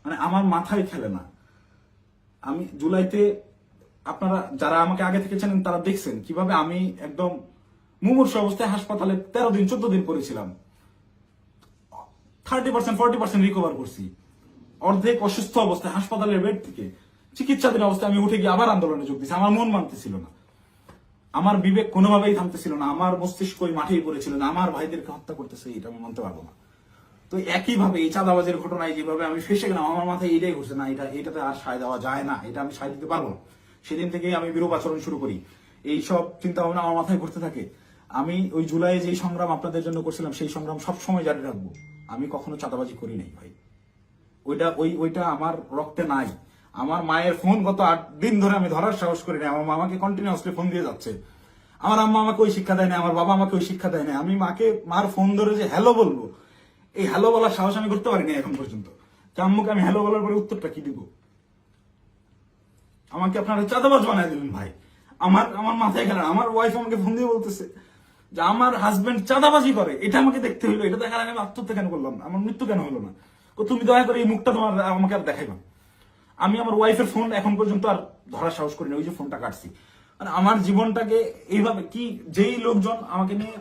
মানে আমার মাথায় খেলে না। আমি জুলাইতে, আপনারা যারা আমাকে আগে থেকে চেনেন তারা দেখছেন কিভাবে আমি একদম মুমূর্ষু অবস্থায় হাসপাতালে 13 দিন 14 দিন পড়েছিলাম। 30% 40% রিকভার করছি। অর্ধেক অসুস্থ অবস্থায় হাসপাতালের বেড থেকে চিকিৎসাধীন অবস্থায় আমি উঠে গিয়ে আবার আন্দোলনে যোগ দিয়েছি। আমার মন মানতেছিল না, আমার বিবেক কোনোভাবেই থামতেছিল না, আমার মস্তিষ্ক মাঠেই পড়েছিল না, আমার ভাইদেরকে হত্যা করতেছে, এটা আমি মানতে পারবো না। তো একইভাবে এই চাঁদাবাজের ঘটনায় যেভাবে আমি ফেসে গেলাম, আমার মাথায় এইটাই ঘুরছে, না এটাতে আর সায় দেওয়া যায় না, এটা আমি সায় দিতে পারবো না। সেদিন থেকেই আমি বিরূপ আচরণ শুরু করি, এইসব চিন্তা ভাবনা আমার মাথায় ঘুরতে থাকে। আমি ওই জুলাইয়ে যেই সংগ্রাম আপনাদের জন্য করছিলাম সেই সংগ্রাম সবসময় জারি রাখবো। আমি কখনো চাঁদাবাজি করি নাই ভাই, ওইটা আমার রক্তে নাই। আমার মায়ের ফোন গত 8 দিন ধরে আমি ধরার সাহস করি না। আমার মামাকে কন্টিনিউয়াসলি ফোন দিয়ে যাচ্ছে। আমার আম্মা আমাকে ওই শিক্ষা দেয় না, আমার বাবা আমাকে ওই শিক্ষা দেয় না। আমি মার ফোন ধরে যে হ্যালো বলবো, এই হ্যালো বলার সাহস আমি করতে পারিনি এখন পর্যন্ত। আম্মুকে আমি হ্যালো বলার পরে উত্তরটা কি দিব? আমাকে আপনারা চাঁদাবাজ বানায় দিলেন ভাই। আমার মাথায় গেল। আমার ওয়াইফ আমাকে ফোন দিয়ে বলতেছে যে আমার হাজবেন্ড চাঁদাবাজি করে, এটা আমাকে দেখতে হইলো। এটা দেখার আগে আমি আত্মহত্যা কেন করলাম না? আমার মৃত্যু কেন হলো না? তুমি দয়া করে এই মুখটা আমাকে আর দেখাইবা। আমি আমার ওয়াইফের ফোন এখন পর্যন্ত আর ধরার সাহস করি না। ওই যে ফোনটা কাটছি, মানে আমার জীবনটাকে এইভাবে কি যেই লোকজন আমাকে নিয়ে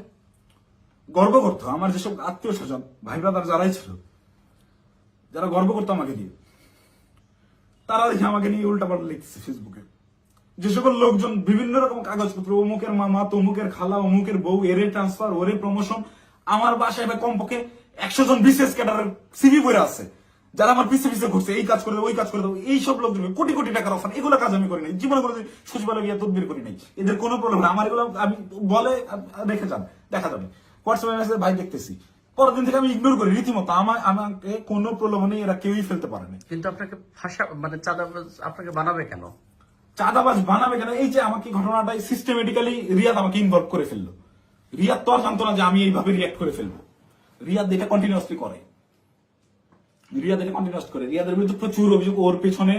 গর্ব করতো, আমার যেসব আত্মীয় স্বজন ভাই ব্রাদার যারাই ছিল, যারা গর্ব করতো আমাকে দিয়ে, তারা দেখে আমাকে নিয়ে উল্টাপাল্টা লিখতেছে ফেসবুকে। যে সকল লোকজন বিভিন্ন রকম কাগজপত্র, অমুকের মামা, তমুকের খালা, অমুকের বউ, এরে ট্রান্সফার, ওরে প্রমোশন, আমার বাসায় বা কমপক্ষে 100 জন বিশেষ ক্যাডারের সিভি বইরা আছে, যারা আমার পিছে পিছে ঘুরছে, এই কাজ করে দেবো, ওই কাজ করে দেবো। এইসব লোকজন কোটি কোটি টাকার অফার, এগুলো কাজ আমি করি নাই জীবনে, করে সচিবালয় গিয়ে তদবির করি নাই। এদের কোনো প্রবলেম না। আমার এগুলো আমি বলে রেখে যান, দেখা যাবে হোয়াটসঅ্যাপে মেসেজ ভাই দেখতেছি, পরের দিন থেকে আমি ইগনোর করি রীতিমতো। আমাকে কোনো প্রলোভনে এরা কেউই ফেলতে পারেনি। কিন্তু আপনাকে মানে চাঁদাবাজ আপনাকে বানাবে কেন? চাঁদাবাজ বানাবে কেন? এই যে আমাকে ঘটনাটাই সিস্টেমেটিক্যালি রিয়াদ আমাকে ইনভলভ করে ফেললো। রিয়াদ তো আর জানতো না যে আমি এইভাবে রিয়াক্ট করে ফেলবো। রিয়াদ এটা কন্টিনিউয়াসলি করে। রিয়াদের বিরুদ্ধে প্রচুর অভিযোগ। ওর পেছনে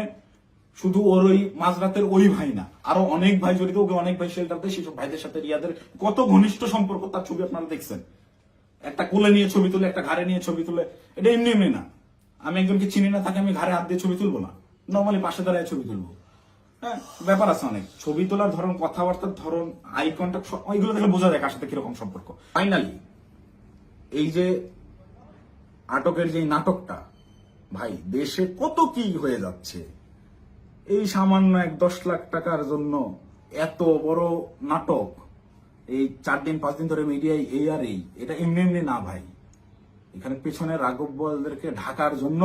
শুধু ওর ওই মাঝরাতের ওই ভাই না, আরো অনেক ভাই জড়িত। ওকে অনেক ভাই শেল্টার দেয়। সেসব ভাইদের সাথে রিয়াদের কত ঘনিষ্ঠ সম্পর্ক, তার ছবি আপনারা দেখছেন। একটা কোলে নিয়ে ছবি তুলে, একটা ঘাড়ে নিয়ে ছবি তুলে। এটা এমনি এমনি না। আমি একজনকে চিনি না, তাকে আমি ঘাড়ে হাত দিয়ে ছবি তুলবো না, নর্মালি পাশে দাঁড়ায় ছবি তুলবো। হ্যাঁ, ব্যাপার আছে অনেক। ছবি তোলার ধরন, কথাবার্তার ধরন, আই কন্ট্যাক্ট, ওইগুলো দেখলে বোঝা যায় কার সাথে কিরকম সম্পর্ক। ফাইনালি এই যে আটকের যে নাটকটা, ভাই দেশে কত কি হয়ে যাচ্ছে। এই সামান্য 10 লাখ টাকার জন্য এত বড় নাটক, এই 4 দিন 5 দিন ধরে মিডিয়ায় এই আর এই, এটা এমনি এমনি না ভাই। এখানে পেছনে রাঘব বোয়ালদেরকে ঢাকার জন্য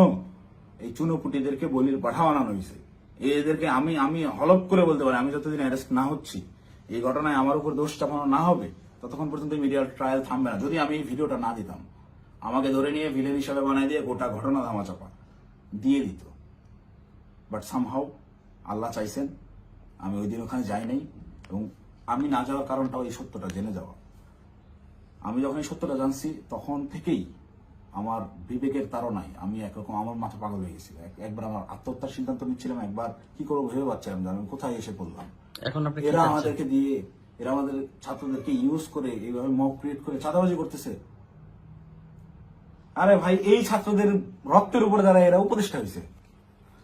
এই চুনোপুটিদেরকে বলির পাঠা বানানো হয়েছে। এদেরকে আমি হলপ করে বলতে পারি, আমি যতদিন অ্যারেস্ট না হচ্ছি, এই ঘটনায় আমার উপর দোষ চাপানো না হবে, ততক্ষণ পর্যন্ত মিডিয়ার ট্রায়াল থামবে না। যদি আমি এই ভিডিওটা না দিতাম, আমাকে ধরে নিয়ে ভিলেন হিসাবে বানাই দিয়ে গোটা ঘটনা ধামাচাপা দিয়ে দিত। বাট সামহাউ আল্লাহ চাইছেন আমি ওই দিন ওখানে যাই নাই। এবং আমি না যাওয়ার কারণটাও এই সত্যটা জেনে যাওয়া। আমি যখন এই সত্যটা জানছি, তখন থেকেই আমার বিবেকের তাড়নায় আমি একরকম আমার মাথা পাগল হয়ে গেছিল। একবার আমার আত্মহত্যার সিদ্ধান্ত নিচ্ছিলাম, একবার কি করবো ভেবে পাচ্ছিলাম যে আমি কোথায় এসে পড়লাম। এখন আপনি এরা আমাদেরকে দিয়ে, এরা আমাদের ছাত্রদেরকে ইউজ করে এইভাবে মব ক্রিয়েট করে চাঁদাবাজি করতেছে। আরে ভাই, এই ছাত্রদের রক্তের উপরে দ্বারা এরা উপদেষ্টা হয়েছে।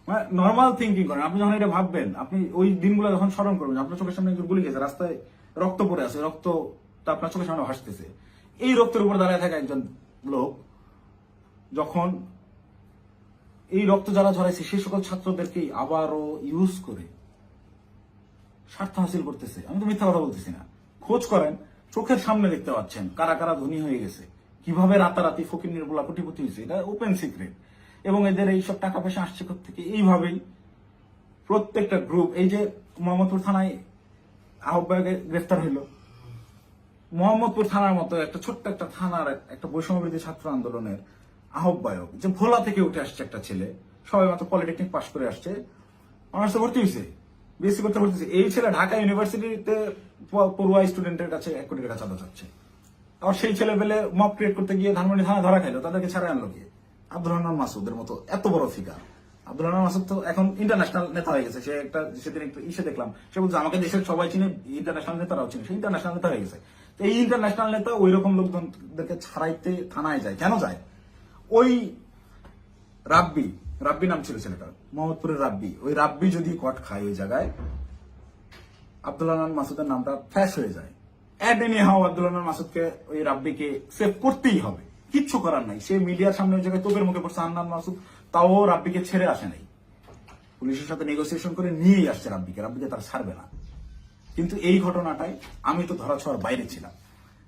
মানে নর্মাল থিঙ্কিং করেন। আপনি যখন এটা ভাববেন, আপনি ওই দিনগুলো যখন স্মরণ করবেন, আপনার চোখের সামনে একজন গুলি গেছে, রাস্তায় রক্ত পড়ে আছে, রক্তটা আপনার চোখের সামনে ভাসতেছে। এই রক্তের উপর দাঁড়ায় থাকা একজন লোক যখন এই রক্ত যারা ঝরাইছে সেই সকল ছাত্রদেরকেই আবারও ইউজ করে স্বার্থ হাসিল করতেছে। আমি তো মিথ্যা কথা বলতেছি না। খোঁজ করেন, চোখের সামনে দেখতে পাচ্ছেন কারা কারা ধনী হয়ে গেছে, কিভাবে রাতারাতি ফকির নির্বলা কোটিপতি হয়েছে। এটা ওপেন সিক্রেট। এবং এদের এইসব টাকা পয়সা আসছে থেকে এইভাবেই প্রত্যেকটা গ্রুপ। এই যে মোহাম্মদপুর থানায় আহ্বায়কে গ্রেফতার হইল, মোহাম্মদপুর থানার মতো একটা ছোট্ট একটা থানার একটা বৈষম্যবিরোধী ছাত্র আন্দোলনের আহ্বায়ক, যে ভোলা থেকে উঠে আসছে একটা ছেলে, সবাই মাত্র পলিটেকনিক পাশ করে আসছে, অনার্সে ভর্তি হয়েছে, বিএসসি করতে ভর্তি হয়েছে। এই ছেলে ঢাকা ইউনিভার্সিটিতে পড়ুয়া স্টুডেন্টের কাছে 1 কোটি টাকা চাঁদা চাচ্ছে। আর সেই ছেলে পেলে মব ক্রিয়েট করতে গিয়ে ধানমন্ডি থানা ধরা খাইলো, তাদেরকে ছাড়া আনলো কে? আব্দুল হান্নান মাসুদের মতো এত বড় ফিগার। আব্দুল হান্নান মাসুদ তো এখন ইন্টারন্যাশনাল নেতা হয়ে গেছে। সে একটা সেদিন একটু ইসে দেখলাম, সে বলছে আমাকে দেশের সবাই চিনে, ইন্টারন্যাশনাল নেতারাও চিনে। সে ইন্টারন্যাশনাল নেতা হয়ে গেছে। তো এই ইন্টারন্যাশনাল নেতা ওই রকম লোকজনদেরকে ছাড়াইতে থানায় যায়। কেন যায়? ওই রাব্বি নাম ছিল ছেলেটার, মোহাম্মদপুরের রাব্বি। ওই রাব্বি যদি কট খায় ওই জায়গায়, আব্দুল হান্নান মাসুদের নামটা ফ্ল্যাশ হয়ে যায়। আব্দুল হান্নান মাসুদকে, ওই রাব্বিকে সেভ করতেই হবে, কিচ্ছু করার নাই। সে মিডিয়ার সামনে ওই জায়গায় তোপের মুখে পড়ছে হান্নান মাসুদ, তাও রাব্বিকে ছেড়ে আসে নাই। পুলিশের সাথে নেগোসিয়েশন করে নিয়েই আসছে রাব্বিকে তারা ছাড়বে না। কিন্তু এই ঘটনাটাই আমি তো ধরা ছোঁয়ার বাইরে ছিলাম।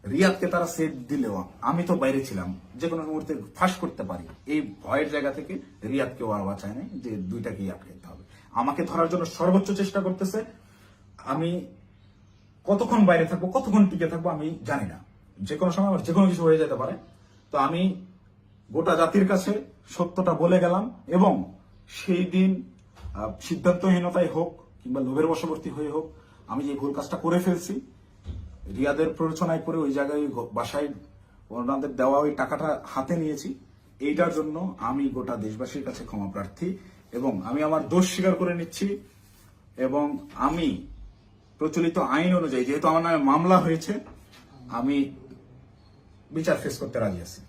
রিয়াদকে তারা সেট দিলেও আমি তো বাইরে ছিলাম, যে কোনো মুহূর্তে ফাঁস করতে পারি। এই ভয়ের জায়গা থেকে রিয়াদকেও আর বাঁচায় নাই যে দুইটাকেই আটকাতে হবে। আমাকে ধরার জন্য সর্বোচ্চ চেষ্টা করতেছে। আমি কতক্ষণ বাইরে থাকবো, কতক্ষণ টিকে থাকবো আমি জানি না। যে কোনো সময় আমার যে কোনো কিছু হয়ে যেতে পারে। তো আমি গোটা জাতির কাছে সত্যটা বলে গেলাম, এবং সেই দিন সিদ্ধান্তহীনতায় হোক কিংবা লোভের বশবর্তী হয়ে হোক, আমি যে ভুল কাজটা করে ফেলছি, রিয়াদের প্ররোচনায় করে ওই জায়গায় বাসায় ওনাদের দেওয়া ওই টাকাটা হাতে নিয়েছি, এইটার জন্য আমি গোটা দেশবাসীর কাছে ক্ষমা প্রার্থী, এবং আমি আমার দোষ স্বীকার করে নিচ্ছি। এবং আমি প্রচলিত আইন অনুযায়ী, যেহেতু আমার নামে মামলা হয়েছে, আমি বিচার ফেস করতে রাজি আছি।